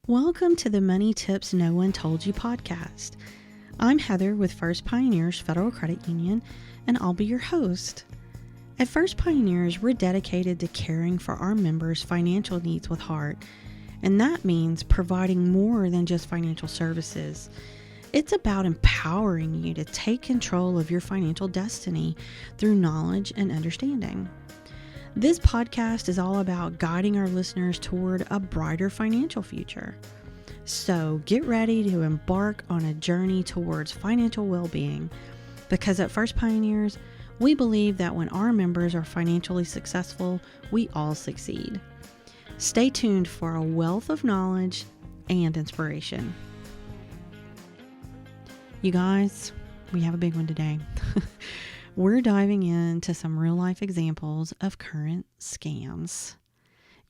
Welcome to the Money Tips No One Told You podcast. I'm Heather with First Pioneers Federal Credit Union, and I'll be your host. At First Pioneers, we're dedicated to caring for our members' financial needs with heart, and that means providing more than just financial services. It's about empowering you to take control of your financial destiny through knowledge and understanding. This podcast is all about guiding our listeners toward a brighter financial future. So get ready to embark on a journey towards financial well-being, because at First Pioneers, we believe that when our members are financially successful, we all succeed. Stay tuned for a wealth of knowledge and inspiration. You guys, we have a big one today. We're diving into some real life examples of current scams.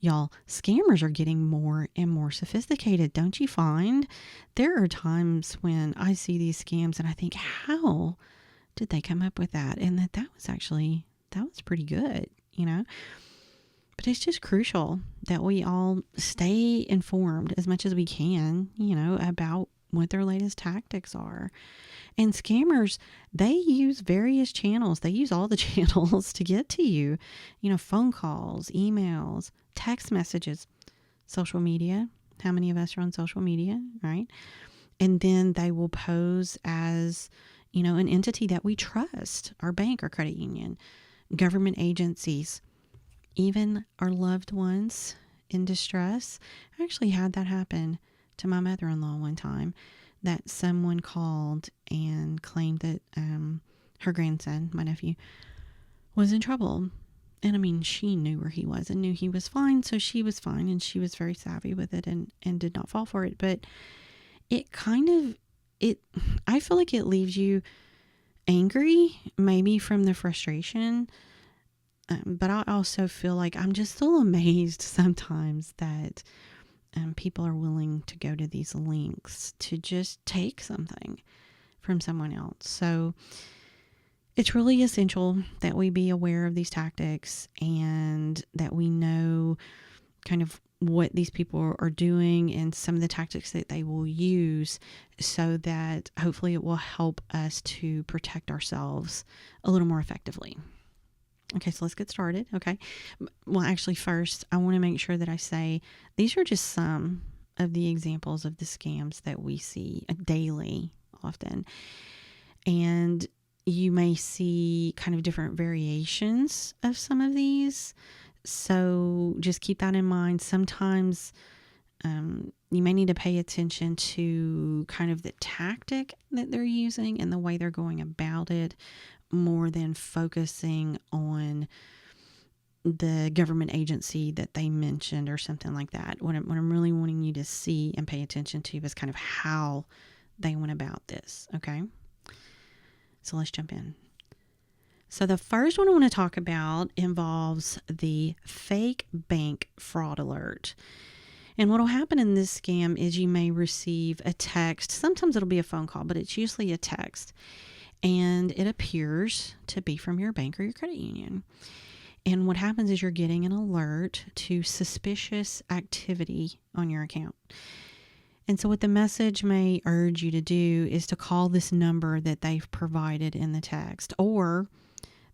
Y'all, scammers are getting more and more sophisticated, don't you find? There are times when I see these scams and I think, how did they come up with that? And that was pretty good, you know? But it's just crucial that we all stay informed as much as we can, about what their latest tactics are. And scammers, they use various channels. They use all the channels to get to you. Phone calls, emails, text messages, social media. How many of us are on social media, right? And then they will pose as, an entity that we trust, our bank, our credit union, government agencies, even our loved ones in distress. I actually had that happen to my mother-in-law one time, that someone called and claimed that her grandson, my nephew, was in trouble. And she knew where he was and knew he was fine, so she was fine, and she was very savvy with it and did not fall for it. But I feel like it leaves you angry, maybe from the frustration, but I also feel like I'm just still amazed sometimes that people are willing to go to these lengths to just take something from someone else. So it's really essential that we be aware of these tactics and that we know kind of what these people are doing and some of the tactics that they will use, so that hopefully it will help us to protect ourselves a little more effectively. Okay, so let's get started. Okay. Well, actually, first, I want to make sure that I say these are just some of the examples of the scams that we see daily, often. And you may see kind of different variations of some of these. So just keep that in mind. Sometimes you may need to pay attention to kind of the tactic that they're using and the way they're going about it, more than focusing on the government agency that they mentioned or something like that. What I'm really wanting you to see and pay attention to is kind of how they went about this. Okay. So let's jump in. So the first one I want to talk about involves the fake bank fraud alert. And what will happen in this scam is you may receive a text. Sometimes it'll be a phone call, but it's usually a text. And it appears to be from your bank or your credit union. And what happens is you're getting an alert to suspicious activity on your account. And so what the message may urge you to do is to call this number that they've provided in the text. Or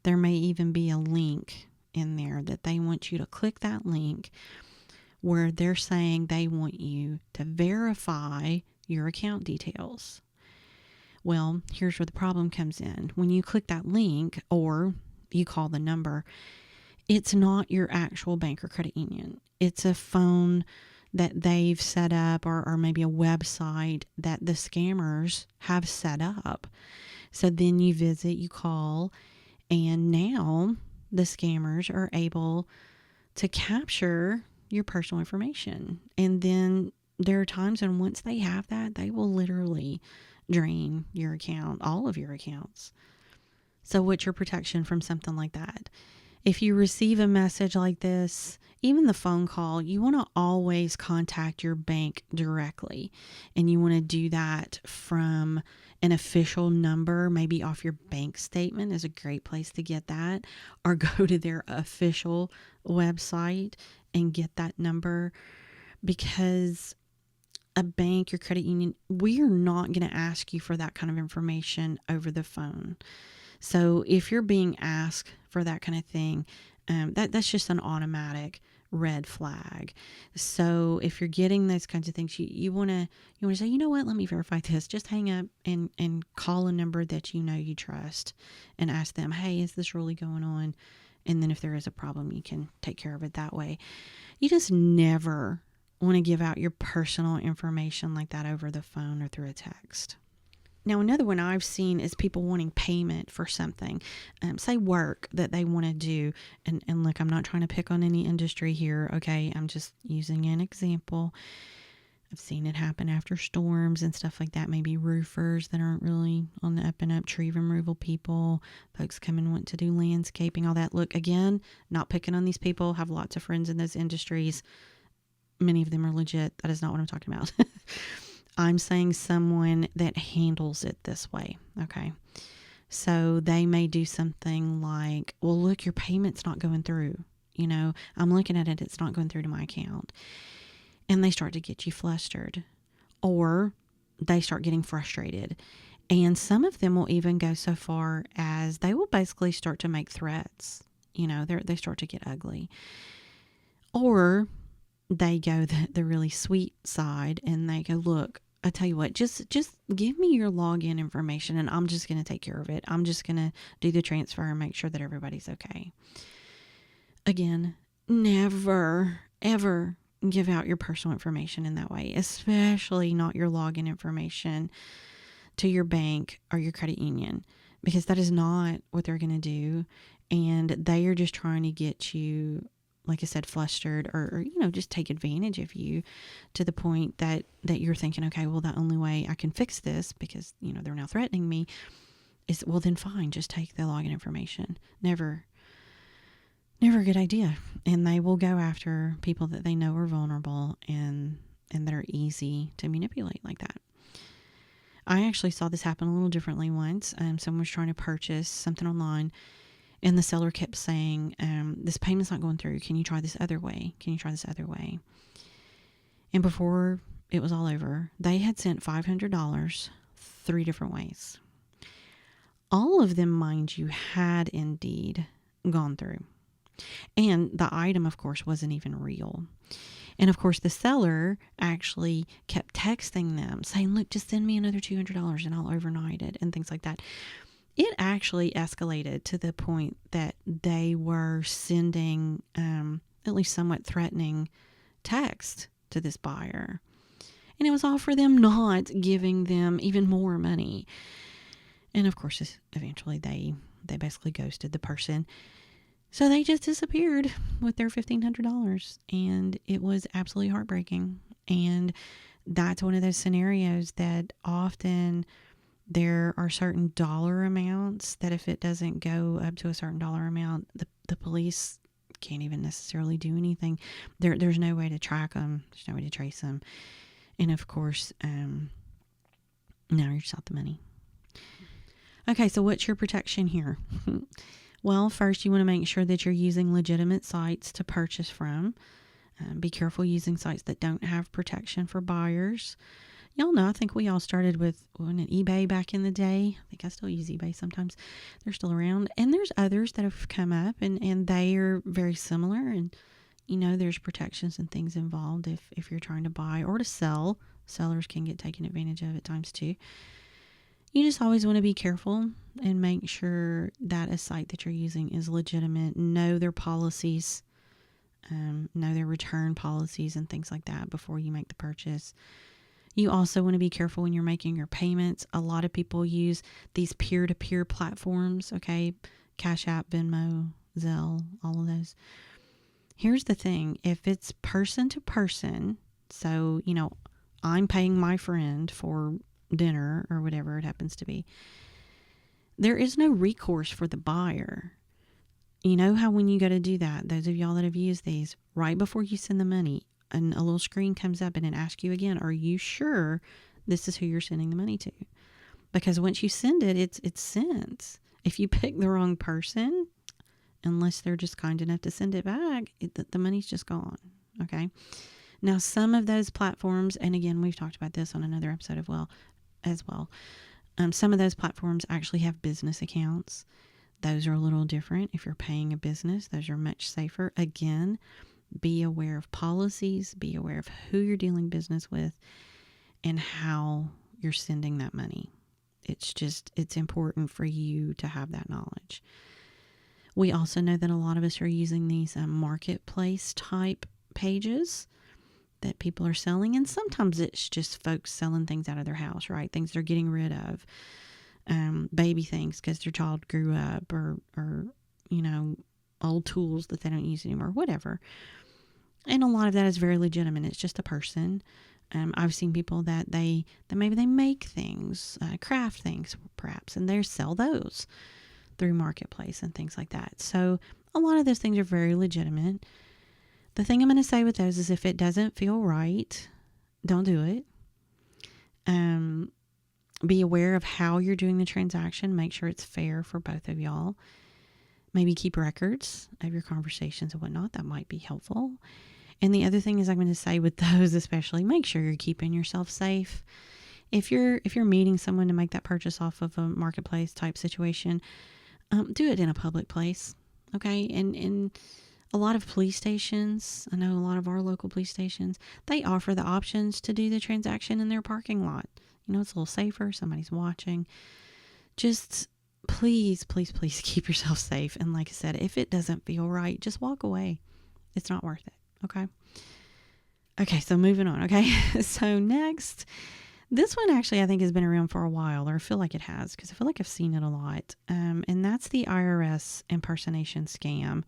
there may even be a link in there that they want you to click that link, where they're saying they want you to verify your account details. Well, here's where the problem comes in. When you click that link or you call the number, it's not your actual bank or credit union. It's a phone that they've set up, or maybe a website that the scammers have set up. So then you visit, you call, and now the scammers are able to capture your personal information. And then there are times when once they have that, they will literally drain your account, all of your accounts. So what's your protection from something like that? If you receive a message like this, even the phone call, you want to always contact your bank directly. And you want to do that from an official number, maybe off your bank statement is a great place to get that, or go to their official website and get that number, because a bank, your credit union, we are not going to ask you for that kind of information over the phone. So if you're being asked for that kind of thing, that's just an automatic red flag. So if you're getting those kinds of things, you want to say, you know what, let me verify this. Just hang up and call a number that you know you trust and ask them, hey, is this really going on? And then if there is a problem, you can take care of it that way. You just never want to give out your personal information like that over the phone or through a text. Now, another one I've seen is people wanting payment for something, say work that they want to do. And look, I'm not trying to pick on any industry here, okay? I'm just using an example. I've seen it happen after storms and stuff like that. Maybe roofers that aren't really on the up and up, tree removal people, folks come and want to do landscaping, all that. Look, again, not picking on these people, have lots of friends in those industries. Many of them are legit. That is not what I'm talking about. I'm saying someone that handles it this way, okay? So they may do something like, well, look, your payment's not going through. You know, I'm looking at it, it's not going through to my account. And they start to get you flustered. Or they start getting frustrated. And some of them will even go so far as they will basically start to make threats. You know, they start to get ugly. Or they go the really sweet side and they go, look, I tell you what, just give me your login information and I'm just going to take care of it. I'm just going to do the transfer and make sure that everybody's okay. Again, never, ever give out your personal information in that way, especially not your login information to your bank or your credit union, because that is not what they're going to do. And they are just trying to get you, like I said, flustered or, you know, just take advantage of you to the point that you're thinking, okay, well, the only way I can fix this, because, you know, they're now threatening me, is, well, then fine, just take the login information. Never a good idea. And they will go after people that they know are vulnerable and that are easy to manipulate like that. I actually saw this happen a little differently once. Someone was trying to purchase something online, and the seller kept saying, this payment's not going through. Can you try this other way? Can you try this other way? And before it was all over, they had sent $500 3 different ways. All of them, mind you, had indeed gone through. And the item, of course, wasn't even real. And of course, the seller actually kept texting them saying, look, just send me another $200 and I'll overnight it, and things like that. It actually escalated to the point that they were sending at least somewhat threatening text to this buyer. And it was all for them not giving them even more money. And of course, eventually they basically ghosted the person. So they just disappeared with their $1,500. And it was absolutely heartbreaking. And that's one of those scenarios that often there are certain dollar amounts that if it doesn't go up to a certain dollar amount, the police can't even necessarily do anything. There's no way to track them. There's no way to trace them. And of course, now you're just out the money. Okay, so what's your protection here? Well, first you want to make sure that you're using legitimate sites to purchase from. Be careful using sites that don't have protection for buyers. Y'all know, I think we all started with eBay back in the day. I think I still use eBay sometimes. They're still around. And there's others that have come up and they are very similar. And, you know, there's protections and things involved if you're trying to buy or to sell. Sellers can get taken advantage of at times too. You just always want to be careful and make sure that a site that you're using is legitimate. Know their policies, know their return policies and things like that before you make the purchase. You also want to be careful when you're making your payments. A lot of people use these peer-to-peer platforms, okay? Cash App, Venmo, Zelle, all of those. Here's the thing. If it's person to person, so, you know, I'm paying my friend for dinner or whatever it happens to be, there is no recourse for the buyer. You know how when you go to do that, those of y'all that have used these, right before you send the money, and a little screen comes up and it asks you again, are you sure this is who you're sending the money to? Because once you send it, it's sent. If you pick the wrong person, unless they're just kind enough to send it back, the money's just gone. Okay. Now, some of those platforms, and again, we've talked about this on another episode as well. Some of those platforms actually have business accounts. Those are a little different. If you're paying a business, those are much safer. Again, be aware of policies, be aware of who you're dealing business with, and how you're sending that money. It's important for you to have that knowledge. We also know that a lot of us are using these marketplace type pages that people are selling. And sometimes it's just folks selling things out of their house, right? Things they're getting rid of, baby things because their child grew up, or, old tools that they don't use anymore, whatever. And a lot of that is very legitimate. It's just a person. I've seen people that maybe they make things, craft things perhaps, and they sell those through marketplace and things like that. So a lot of those things are very legitimate. The thing I'm going to say with those is if it doesn't feel right, don't do it. Be aware of how you're doing the transaction. Make sure it's fair for both of y'all. Maybe keep records of your conversations and whatnot. That might be helpful. And the other thing is I'm going to say with those especially, make sure you're keeping yourself safe. If you're meeting someone to make that purchase off of a marketplace type situation, do it in a public place. Okay. And a lot of police stations, I know a lot of our local police stations, they offer the options to do the transaction in their parking lot. It's a little safer. Somebody's watching. Just please keep yourself safe. And like I said, if it doesn't feel right, just walk away. It's not worth it. Okay, so moving on. Okay, so next, this one actually I think has been around for a while, or I feel like it has, because I feel like I've seen it a lot. And that's the IRS impersonation scam.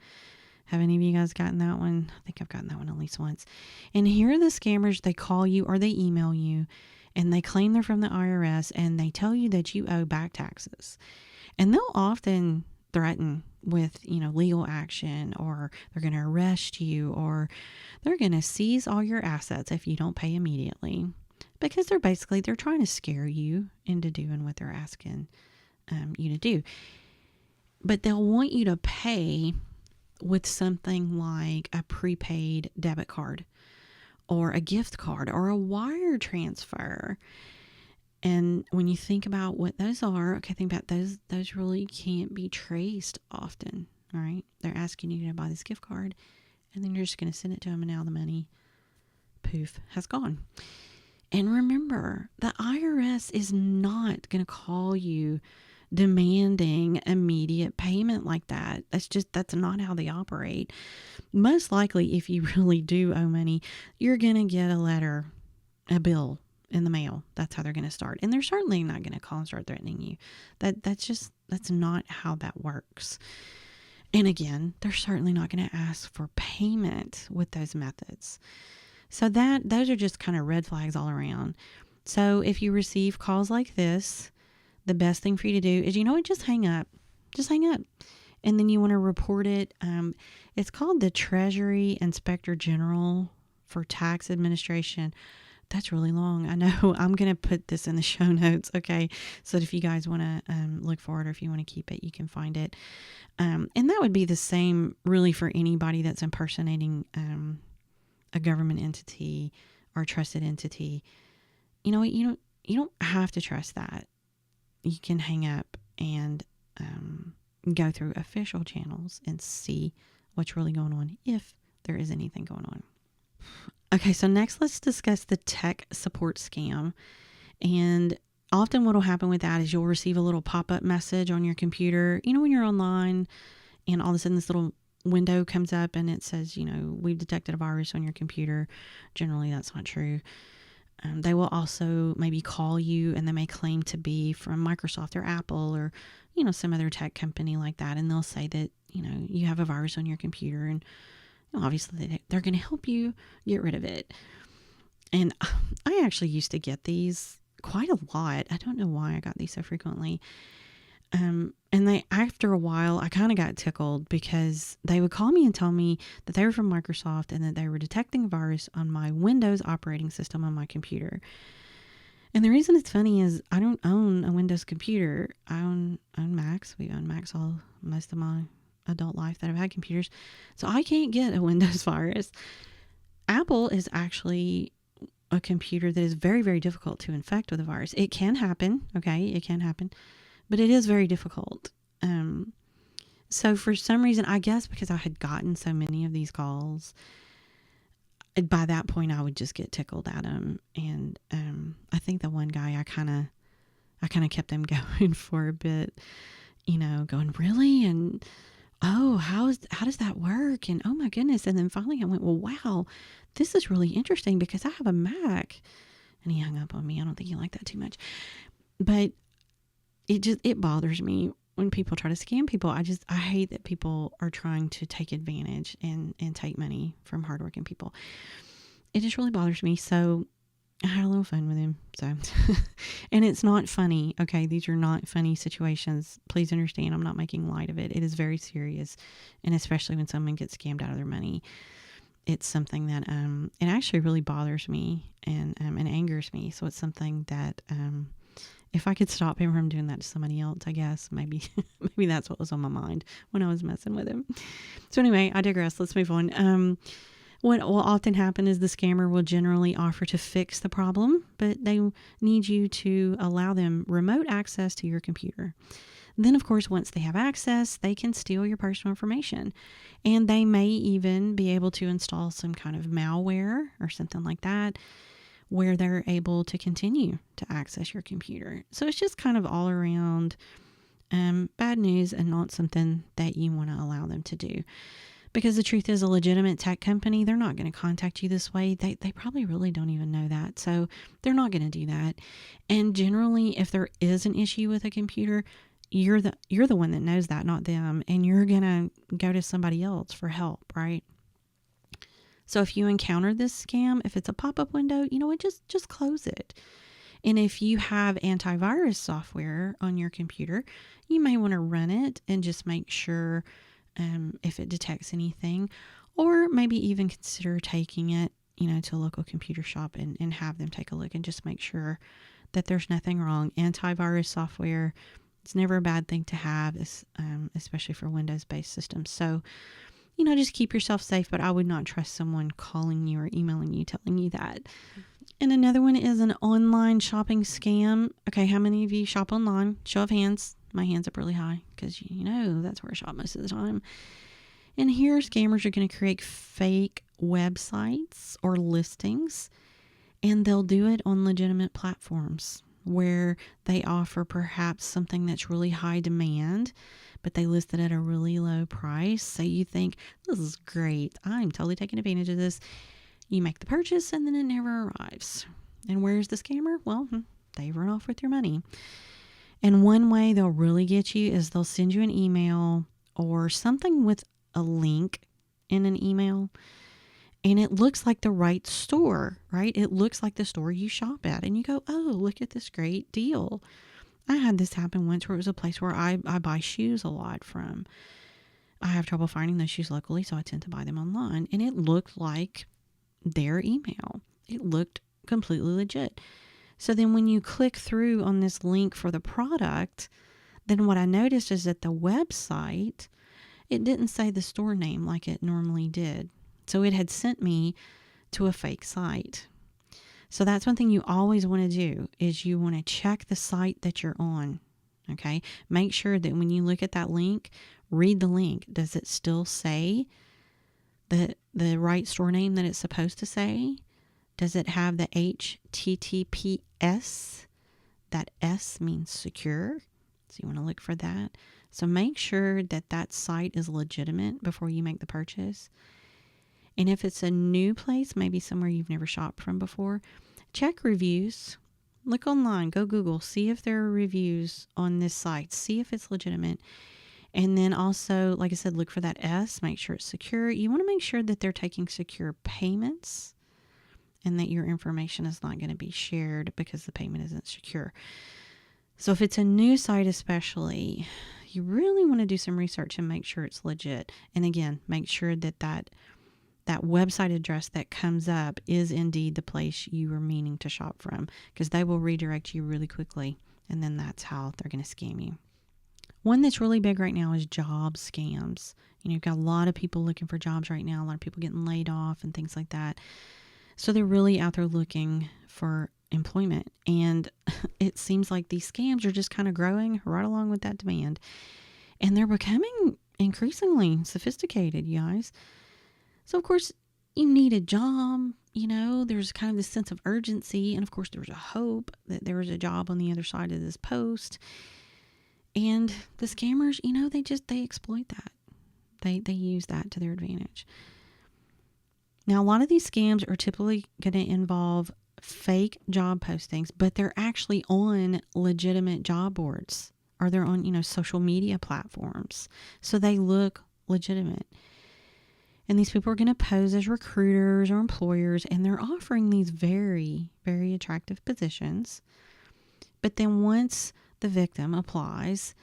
Have any of you guys gotten that one? I think I've gotten that one at least once. And here are the scammers. They call you or they email you and they claim they're from the IRS and they tell you that you owe back taxes. And they'll often threaten with, legal action, or they're going to arrest you, or they're going to seize all your assets if you don't pay immediately, because they're trying to scare you into doing what they're asking you to do. But they'll want you to pay with something like a prepaid debit card or a gift card or a wire transfer. And when you think about what those are, think about those really can't be traced often, all right? They're asking you to buy this gift card and then you're just going to send it to them and now the money, poof, has gone. And remember, the IRS is not going to call you demanding immediate payment like that. That's not how they operate. Most likely, if you really do owe money, you're going to get a letter, a bill in the mail. That's how they're going to start. And they're certainly not going to call and start threatening you. That's not how that works. And again, they're certainly not going to ask for payment with those methods. So those are just kind of red flags all around. So if you receive calls like this, the best thing for you to do is, just hang up. Just hang up. And then you want to report it. It's called the Treasury Inspector General for Tax Administration. That's really long. I know. I'm going to put this in the show notes. Okay. So that if you guys want to look for it, or if you want to keep it, you can find it. And that would be the same really for anybody that's impersonating a government entity or a trusted entity. You don't have to trust that. You can hang up and go through official channels and see what's really going on, if there is anything going on. Okay, so next let's discuss the tech support scam. And often what will happen with that is you'll receive a little pop-up message on your computer, when you're online, and all of a sudden this little window comes up and it says, we've detected a virus on your computer. Generally, that's not true. They will also maybe call you and they may claim to be from Microsoft or Apple or, some other tech company like that. And they'll say that, you have a virus on your computer and obviously they're going to help you get rid of it. And I actually used to get these quite a lot. I don't know why I got these so frequently. And after a while, I kind of got tickled because they would call me and tell me that they were from Microsoft and that they were detecting a virus on my Windows operating system on my computer. And the reason it's funny is I don't own a Windows computer. I own Macs. We own Macs most of my adult life that I've had computers. So I can't get a Windows virus. Apple is actually a computer that is very, very difficult to infect with a virus. It can happen, okay? It can happen, but it is very difficult. So for some reason, I guess because I had gotten so many of these calls, by that point I would just get tickled at them. And I think the one guy I kind of kept them going for a bit, going, really? And oh, how does that work? And oh my goodness. And then finally I went, well, wow, this is really interesting because I have a Mac. And he hung up on me. I don't think he liked that too much. But it bothers me when people try to scam people. I hate that people are trying to take advantage and take money from hardworking people. It just really bothers me. So I had a little fun with him. So, and it's not funny. Okay. These are not funny situations. Please understand. I'm not making light of it. It is very serious. And especially when someone gets scammed out of their money, it's something that, it actually really bothers me and angers me. So it's something that, if I could stop him from doing that to somebody else, I guess maybe that's what was on my mind when I was messing with him. So anyway, I digress. Let's move on. What will often happen is the scammer will generally offer to fix the problem, but they need you to allow them remote access to your computer. Then, of course, once they have access, they can steal your personal information. And they may even be able to install some kind of malware or something like that, where they're able to continue to access your computer. So it's just kind of all around bad news and not something that you want to allow them to do. Because the truth is, a legitimate tech company, they're not going to contact you this way. They probably really don't even know that. So they're not going to do that. And generally, if there is an issue with a computer, you're the one that knows that, not them. And you're going to go to somebody else for help, right? So if you encounter this scam, if it's a pop-up window, just close it. And if you have antivirus software on your computer, you may want to run it and just make sure if it detects anything, or maybe even consider taking it, to a local computer shop and have them take a look and just make sure that there's nothing wrong. Antivirus software, it's never a bad thing to have, especially for Windows-based systems. So, just keep yourself safe, but I would not trust someone calling you or emailing you telling you that. And another one is an online shopping scam. Okay, how many of you shop online? Show of hands. My hand's up really high because, that's where I shop most of the time. And here, scammers are going to create fake websites or listings, and they'll do it on legitimate platforms where they offer perhaps something that's really high demand, but they list it at a really low price. So you think, this is great. I'm totally taking advantage of this. You make the purchase and then it never arrives. And where's the scammer? Well, they run off with your money. And one way they'll really get you is they'll send you an email or something with a link in an email. And it looks like the right store, right? It looks like the store you shop at. And you go, oh, look at this great deal. I had this happen once where it was a place where I buy shoes a lot from. I have trouble finding those shoes locally, so I tend to buy them online. And it looked like their email. It looked completely legit. So then when you click through on this link for the product, then what I noticed is that the website, it didn't say the store name like it normally did. So it had sent me to a fake site. So that's one thing you always want to do is you want to check the site that you're on. Okay. Make sure that when you look at that link, read the link. Does it still say the right store name that it's supposed to say? Does it have the HTTPS? That S means secure. So you want to look for that. So make sure that that site is legitimate before you make the purchase. And if it's a new place, maybe somewhere you've never shopped from before, check reviews. Look online, go Google, see if there are reviews on this site, see if it's legitimate. And then also, like I said, look for that S, make sure it's secure. You want to make sure that they're taking secure payments and that your information is not going to be shared because the payment isn't secure. So if it's a new site especially, you really want to do some research and make sure it's legit. And again, make sure that that website address that comes up is indeed the place you were meaning to shop from, because they will redirect you really quickly. And then that's how they're going to scam you. One that's really big right now is job scams. You've got a lot of people looking for jobs right now, a lot of people getting laid off and things like that. So they're really out there looking for employment. And it seems like these scams are just kind of growing right along with that demand. And they're becoming increasingly sophisticated, you guys. So, of course, you need a job. There's kind of this sense of urgency. And, of course, there's a hope that there is a job on the other side of this post. And the scammers, they exploit that. They use that to their advantage. Now, a lot of these scams are typically going to involve fake job postings, but they're actually on legitimate job boards, or they're on, social media platforms. So they look legitimate. And these people are going to pose as recruiters or employers, and they're offering these very, very attractive positions. But then once the victim applies,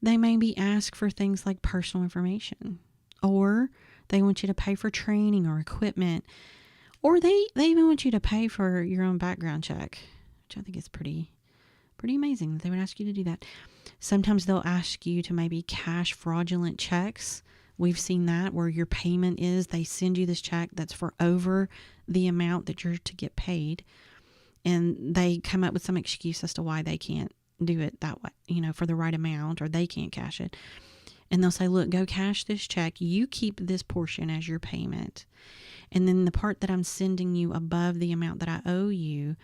they may be asked for things like personal information, or they want you to pay for training or equipment, or they even want you to pay for your own background check, which I think is pretty amazing that they would ask you to do that. Sometimes they'll ask you to maybe cash fraudulent checks. We've seen that where your payment is, they send you this check that's for over the amount that you're to get paid. And they come up with some excuse as to why they can't do it that way, for the right amount, or they can't cash it. And they'll say, look, go cash this check. You keep this portion as your payment. And then the part that I'm sending you above the amount that I owe you,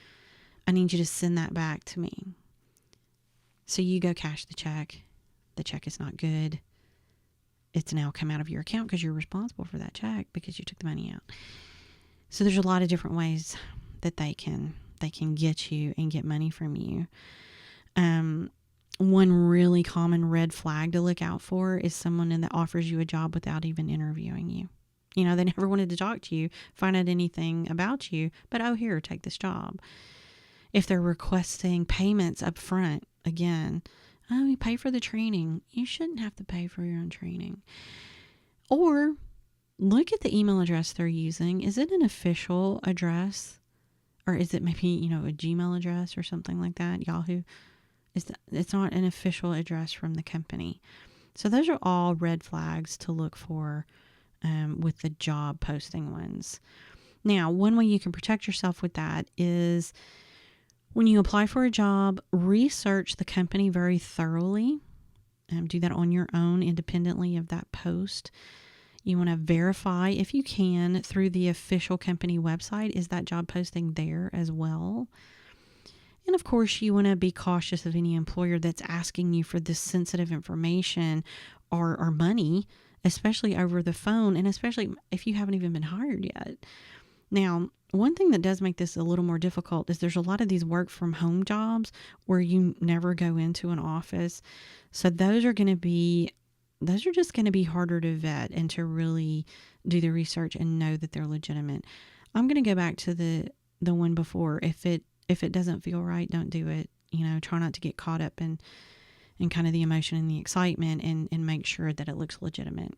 I need you to send that back to me. So you go cash the check. The check is not good. It's now come out of your account because you're responsible for that check because you took the money out. So there's a lot of different ways that they can get you and get money from you. One really common red flag to look out for is someone that offers you a job without even interviewing you. They never wanted to talk to you, find out anything about you, but here, take this job. If they're requesting payments up front, again, you pay for the training. You shouldn't have to pay for your own training. Or look at the email address they're using. Is it an official address? Or is it maybe, a Gmail address or something like that? Yahoo? It's not an official address from the company. So those are all red flags to look for with the job posting ones. Now, one way you can protect yourself with that is when you apply for a job, research the company very thoroughly. Do that on your own, independently of that post. You want to verify, if you can, through the official company website, is that job posting there as well? And of course, you want to be cautious of any employer that's asking you for this sensitive information or money, especially over the phone, and especially if you haven't even been hired yet. Now, one thing that does make this a little more difficult is there's a lot of these work from home jobs where you never go into an office. So those are just going to be harder to vet and to really do the research and know that they're legitimate. I'm going to go back to the one before. If it doesn't feel right, don't do it. Try not to get caught up in kind of the emotion and the excitement, and make sure that it looks legitimate.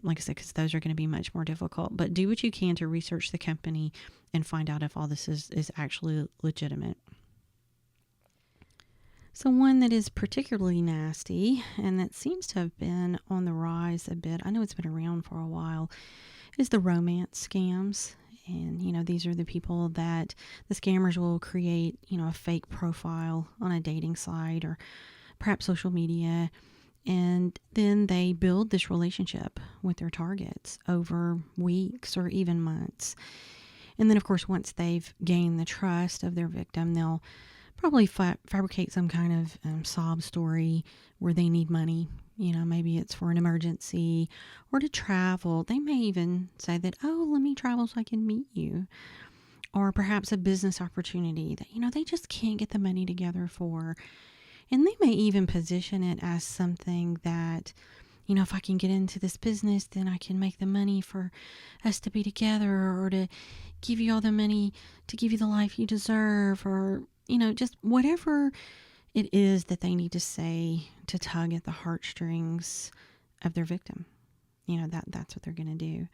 Like I said, because those are going to be much more difficult. But do what you can to research the company and find out if all this is actually legitimate. So one that is particularly nasty, and that seems to have been on the rise a bit, I know it's been around for a while, is the romance scams. And, these are the people that the scammers will create, a fake profile on a dating site or perhaps social media. And then they build this relationship with their targets over weeks or even months. And then, of course, once they've gained the trust of their victim, they'll probably fabricate some kind of sob story where they need money. Maybe it's for an emergency or to travel. They may even say that, let me travel so I can meet you. Or perhaps a business opportunity that, they just can't get the money together for. And they may even position it as something that, if I can get into this business, then I can make the money for us to be together, or to give you all the money to give you the life you deserve, or, just whatever it is that they need to say to tug at the heartstrings of their victim. That's what they're going to do.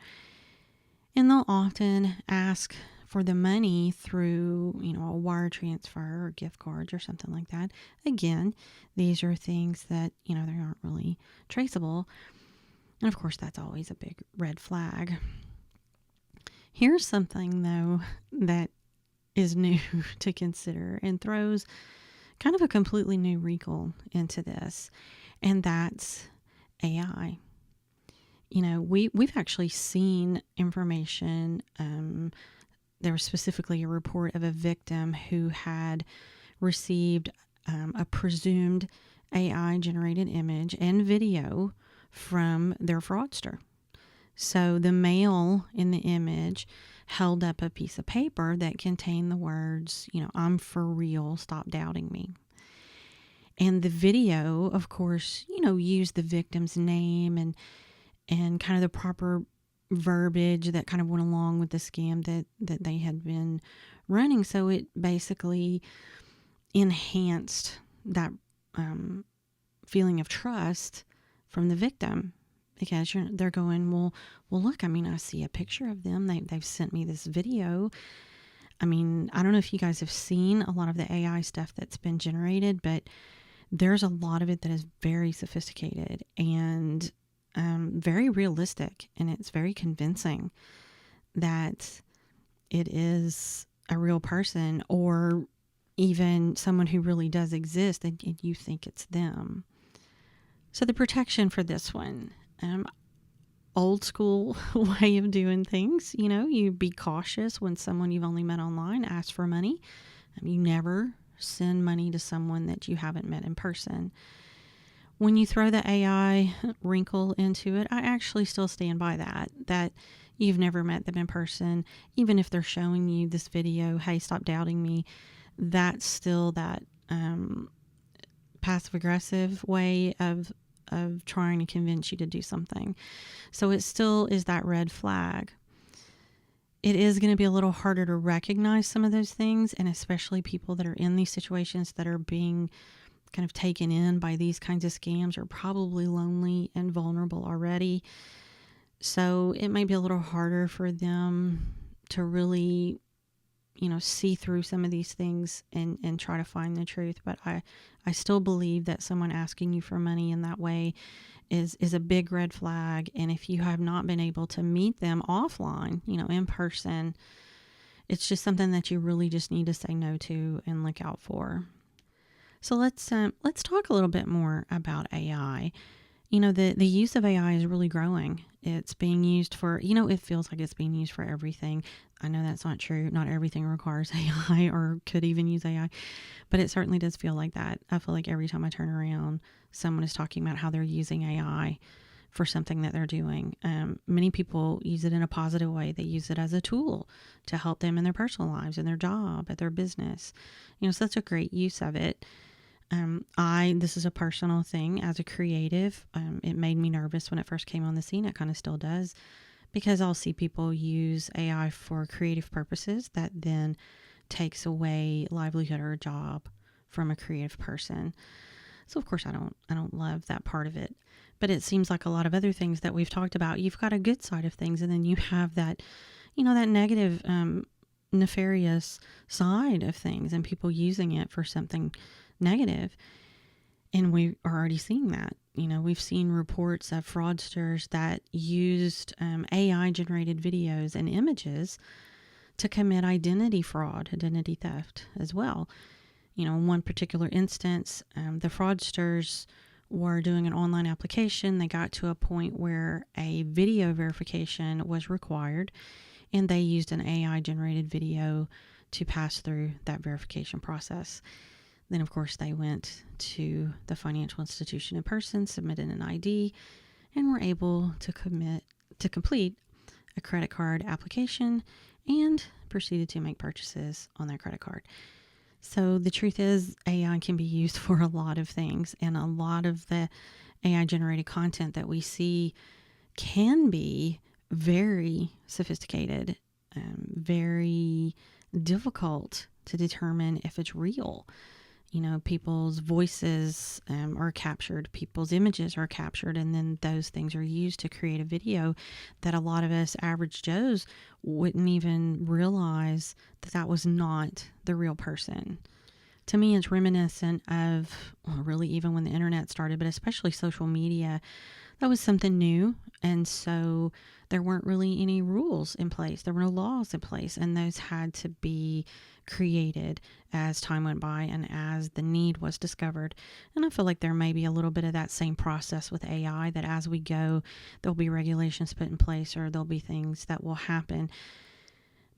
And they'll often ask for the money through, a wire transfer or gift cards or something like that. Again, these are things that, they aren't really traceable. And of course, that's always a big red flag. Here's something, though, that is new to consider and throws kind of a completely new wrinkle into this, and that's AI. We've actually seen information. There was specifically a report of a victim who had received a presumed AI generated image and video from their fraudster. So the male in the image held up a piece of paper that contained the words, "I'm for real, stop doubting me." And the video, of course, used the victim's name and kind of the proper verbiage that kind of went along with the scam that they had been running. So it basically enhanced that feeling of trust from the victim, because they're going, well, look, I see a picture of them. They've sent me this video. I don't know if you guys have seen a lot of the AI stuff that's been generated, but there's a lot of it that is very sophisticated and very realistic, and it's very convincing that it is a real person, or even someone who really does exist, and you think it's them. So the protection for this one, old school way of doing things, you be cautious when someone you've only met online asks for money. You never send money to someone that you haven't met in person. When you throw the AI wrinkle into it, I actually still stand by that you've never met them in person. Even if they're showing you this video, hey, stop doubting me, that's still that passive aggressive way of trying to convince you to do something. So it still is that red flag. It is going to be a little harder to recognize some of those things, and especially people that are in these situations that are being kind of taken in by these kinds of scams are probably lonely and vulnerable already. So it might be a little harder for them to really, see through some of these things and try to find the truth. But I still believe that someone asking you for money in that way is a big red flag. And if you have not been able to meet them offline, in person, it's just something that you really just need to say no to and look out for. So let's talk a little bit more about AI. The use of AI is really growing. It's being used for, it feels like it's being used for everything. I know that's not true. Not everything requires AI or could even use AI, but it certainly does feel like that. I feel like every time I turn around, someone is talking about how they're using AI for something that they're doing. Many people use it in a positive way. They use it as a tool to help them in their personal lives, in their job, at their business. So that's a great use of it. This is a personal thing as a creative. It made me nervous when it first came on the scene. It kind of still does, because I'll see people use AI for creative purposes that then takes away livelihood or a job from a creative person. So of course I don't love that part of it, but it seems like a lot of other things that we've talked about, you've got a good side of things, and then you have that, that negative, nefarious side of things, and people using it for something negative. And we are already seeing that. We've seen reports of fraudsters that used AI generated videos and images to commit identity fraud, identity theft as well. In one particular instance, the fraudsters were doing an online application. They got to a point where a video verification was required, and they used an AI generated video to pass through that verification process. Then, of course, they went to the financial institution in person, submitted an ID, and were able to complete a credit card application and proceeded to make purchases on their credit card. So the truth is, AI can be used for a lot of things, and a lot of the AI generated content that we see can be very sophisticated, very difficult to determine if it's real. people's voices are captured, people's images are captured, and then those things are used to create a video that a lot of us average Joes wouldn't even realize that that was not the real person. To me, it's reminiscent of, well, really even when the internet started, but especially social media. That was something new. And so there weren't really any rules in place. There were no laws in place. And those had to be created as time went by and as the need was discovered. And I feel like there may be a little bit of that same process with AI, that as we go, there'll be regulations put in place, or there'll be things that will happen.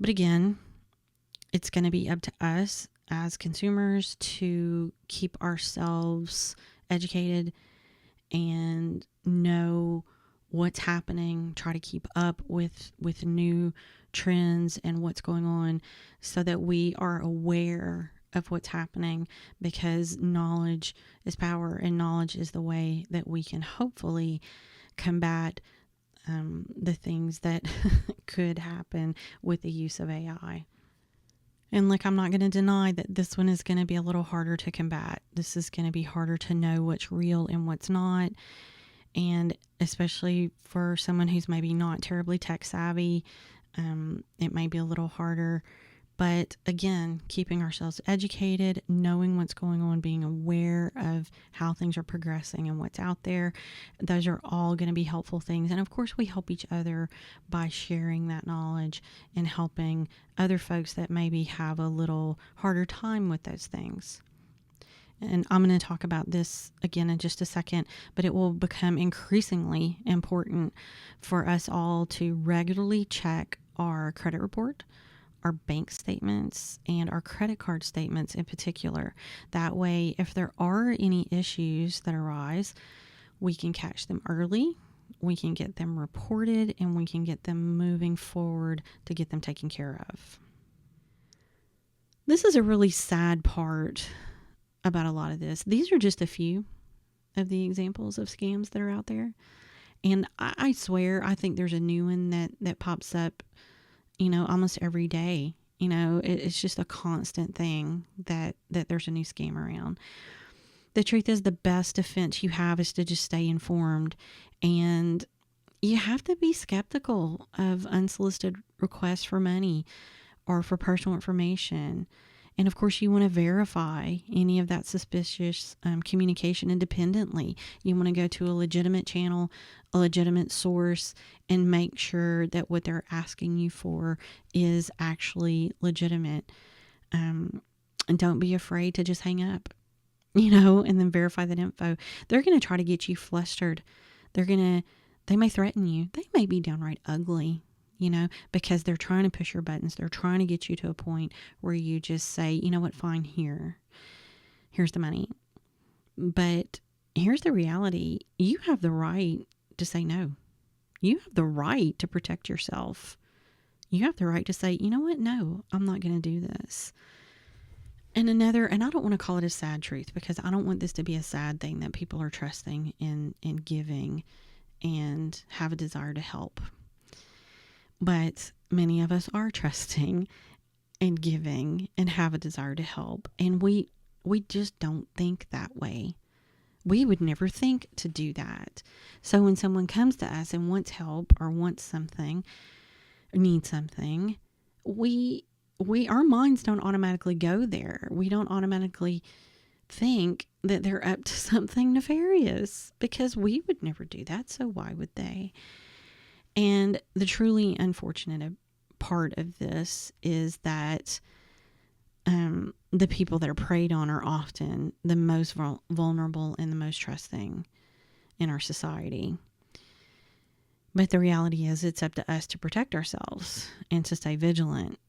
But again, it's going to be up to us as consumers to keep ourselves educated and know what's happening, try to keep up with new trends and what's going on, so that we are aware of what's happening, because knowledge is power, and knowledge is the way that we can hopefully combat the things that could happen with the use of AI. And look, I'm not going to deny that this one is going to be a little harder to combat. This is going to be harder to know what's real and what's not. And especially for someone who's maybe not terribly tech savvy, it may be a little harder. But again, keeping ourselves educated, knowing what's going on, being aware of how things are progressing and what's out there, those are all going to be helpful things. And of course, we help each other by sharing that knowledge and helping other folks that maybe have a little harder time with those things. And I'm going to talk about this again in just a second, but it will become increasingly important for us all to regularly check our credit report, our bank statements, and our credit card statements in particular. That way, if there are any issues that arise, we can catch them early, we can get them reported, and we can get them moving forward to get them taken care of. This is a really sad part about a lot of this. These are just a few of the examples of scams that are out there. And I swear, I think there's a new one that pops up almost every day. It's just a constant thing that there's a new scam around. The truth is, the best defense you have is to just stay informed, and you have to be skeptical of unsolicited requests for money or for personal information. And of course, you want to verify any of that suspicious communication independently. You want to go to a legitimate channel, a legitimate source, and make sure that what they're asking you for is actually legitimate. And don't be afraid to just hang up, and then verify that info. They're going to try to get you flustered. They may threaten you. They may be downright ugly, because they're trying to push your buttons. They're trying to get you to a point where you just say, you know what, fine, here's the money. But here's the reality. You have the right to say no. You have the right to protect yourself. You have the right to say, you know what, no, I'm not going to do this. And I don't want to call it a sad truth, because I don't want this to be a sad thing that people are trusting in giving and have a desire to help. But many of us are trusting and giving and have a desire to help. And we just don't think that way. We would never think to do that. So when someone comes to us and wants help or wants something or needs something, our minds don't automatically go there. We don't automatically think that they're up to something nefarious, because we would never do that. So why would they? And the truly unfortunate part of this is that the people that are preyed on are often the most vulnerable and the most trusting in our society. But the reality is, it's up to us to protect ourselves and to stay vigilant,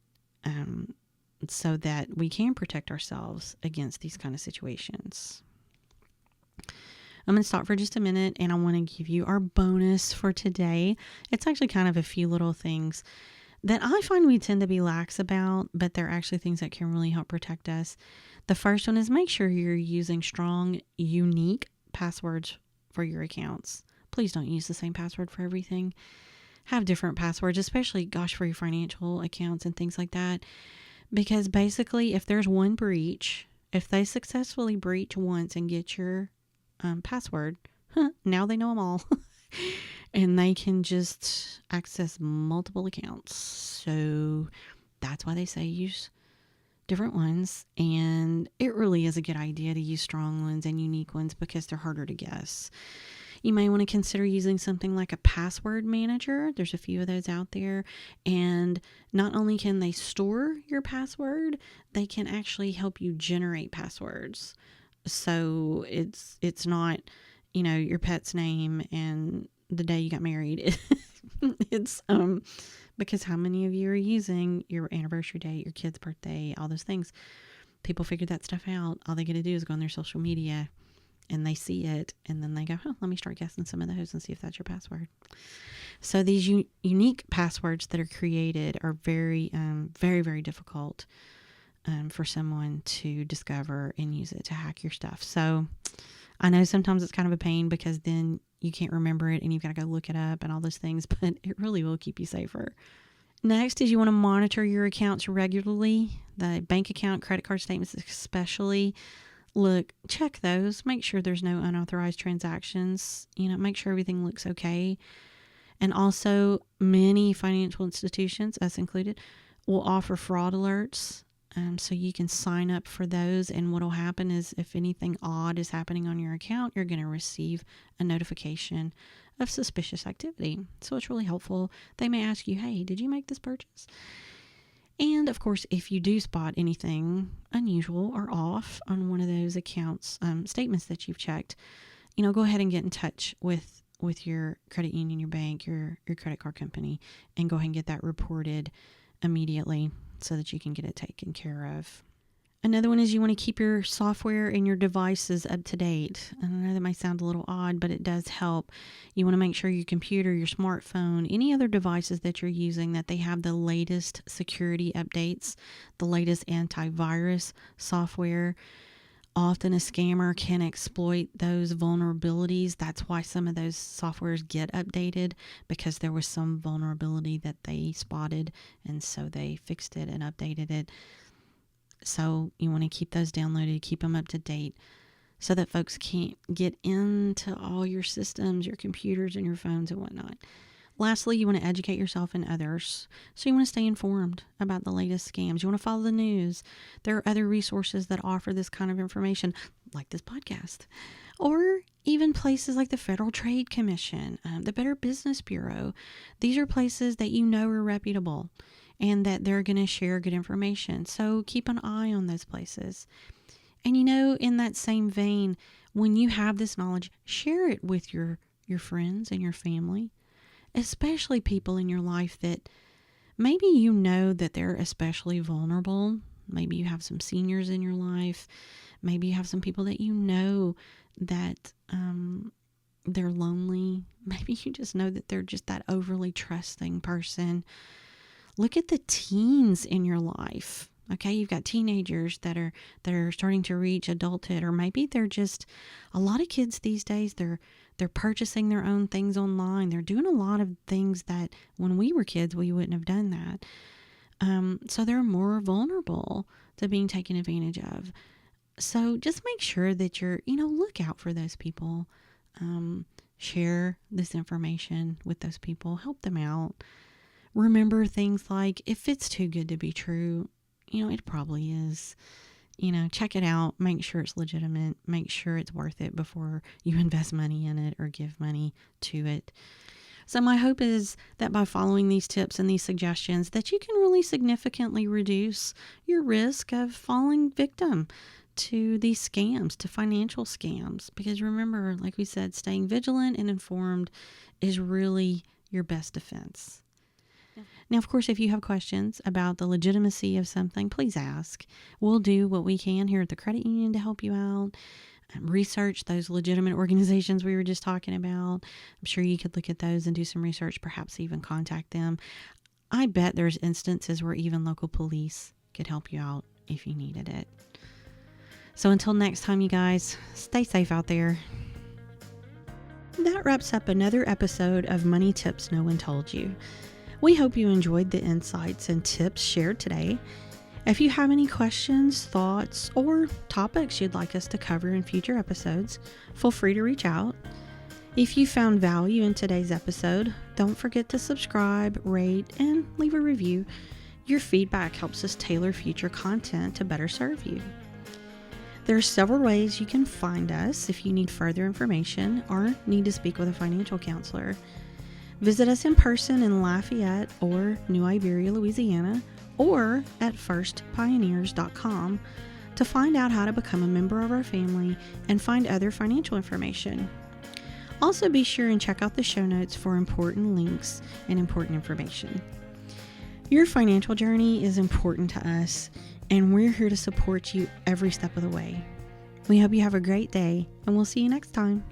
so that we can protect ourselves against these kind of situations. I'm going to stop for just a minute, and I want to give you our bonus for today. It's actually kind of a few little things that I find we tend to be lax about, but they're actually things that can really help protect us. The first one is, make sure you're using strong, unique passwords for your accounts. Please don't use the same password for everything. Have different passwords, especially, for your financial accounts and things like that. Because basically, if there's one breach If they successfully breach once and get your password, now they know them all. And they can just access multiple accounts. So that's why they say use different ones. And it really is a good idea to use strong ones and unique ones because they're harder to guess. You may want to consider using something like a password manager. There's a few of those out there. And not only can they store your password, they can actually help you generate passwords. So it's not, your pet's name and the day you got married. It's because how many of you are using your anniversary date, your kid's birthday, all those things? People figure that stuff out. All they got to do is go on their social media and they see it, and then they go, let me start guessing some of those and see if that's your password. So these unique passwords that are created are very, very, very difficult for someone to discover and use it to hack your stuff. So I know sometimes it's kind of a pain because then you can't remember it and you've got to go look it up and all those things, but it really will keep you safer. Next is you want to monitor your accounts regularly, the bank account, credit card statements especially. Look, check those. Make sure there's no unauthorized transactions. Make sure everything looks okay. And also, many financial institutions, us included, will offer fraud alerts. So you can sign up for those. And what will happen is if anything odd is happening on your account, you're going to receive a notification of suspicious activity. So it's really helpful. They may ask you, hey, did you make this purchase? And of course, if you do spot anything unusual or off on one of those accounts, statements that you've checked, go ahead and get in touch with your credit union, your bank, your credit card company, and go ahead and get that reported immediately so that you can get it taken care of. Another one is you want to keep your software and your devices up to date. I know that might sound a little odd, but it does help. You want to make sure your computer, your smartphone, any other devices that you're using, that they have the latest security updates, the latest antivirus software. Often a scammer can exploit those vulnerabilities. That's why some of those softwares get updated, because there was some vulnerability that they spotted, and so they fixed it and updated it. So you want to keep those downloaded, keep them up to date so that folks can't get into all your systems, your computers and your phones and whatnot. Lastly, you want to educate yourself and others. So you want to stay informed about the latest scams. You want to follow the news. There are other resources that offer this kind of information, like this podcast, or even places like the Federal Trade Commission, the Better Business Bureau. These are places that are reputable and that they're going to share good information. So keep an eye on those places. And in that same vein, when you have this knowledge, share it with your friends and your family, especially people in your life that maybe that they're especially vulnerable. Maybe you have some seniors in your life. Maybe you have some people that that they're lonely. Maybe you just know that they're just that overly trusting person. Look at the teens in your life. Okay, you've got teenagers that are starting to reach adulthood, or maybe they're just a lot of kids these days. They're purchasing their own things online. They're doing a lot of things that when we were kids we wouldn't have done that. So they're more vulnerable to being taken advantage of. So just make sure that you're look out for those people. Share this information with those people. Help them out. Remember things like, if it's too good to be true, it probably is. Check it out. Make sure it's legitimate. Make sure it's worth it before you invest money in it or give money to it. So my hope is that by following these tips and these suggestions, that you can really significantly reduce your risk of falling victim to these scams, to financial scams. Because remember, like we said, staying vigilant and informed is really your best defense. Now, of course, if you have questions about the legitimacy of something, please ask. We'll do what we can here at the credit union to help you out. Research those legitimate organizations we were just talking about. I'm sure you could look at those and do some research, perhaps even contact them. I bet there's instances where even local police could help you out if you needed it. So until next time, you guys, stay safe out there. That wraps up another episode of Money Tips No One Told You. We hope you enjoyed the insights and tips shared today. If you have any questions, thoughts, or topics you'd like us to cover in future episodes, feel free to reach out. If you found value in today's episode, don't forget to subscribe, rate, and leave a review. Your feedback helps us tailor future content to better serve you. There are several ways you can find us if you need further information or need to speak with a financial counselor. Visit us in person in Lafayette or New Iberia, Louisiana, or at firstpioneers.com to find out how to become a member of our family and find other financial information. Also, be sure and check out the show notes for important links and important information. Your financial journey is important to us, and we're here to support you every step of the way. We hope you have a great day, and we'll see you next time.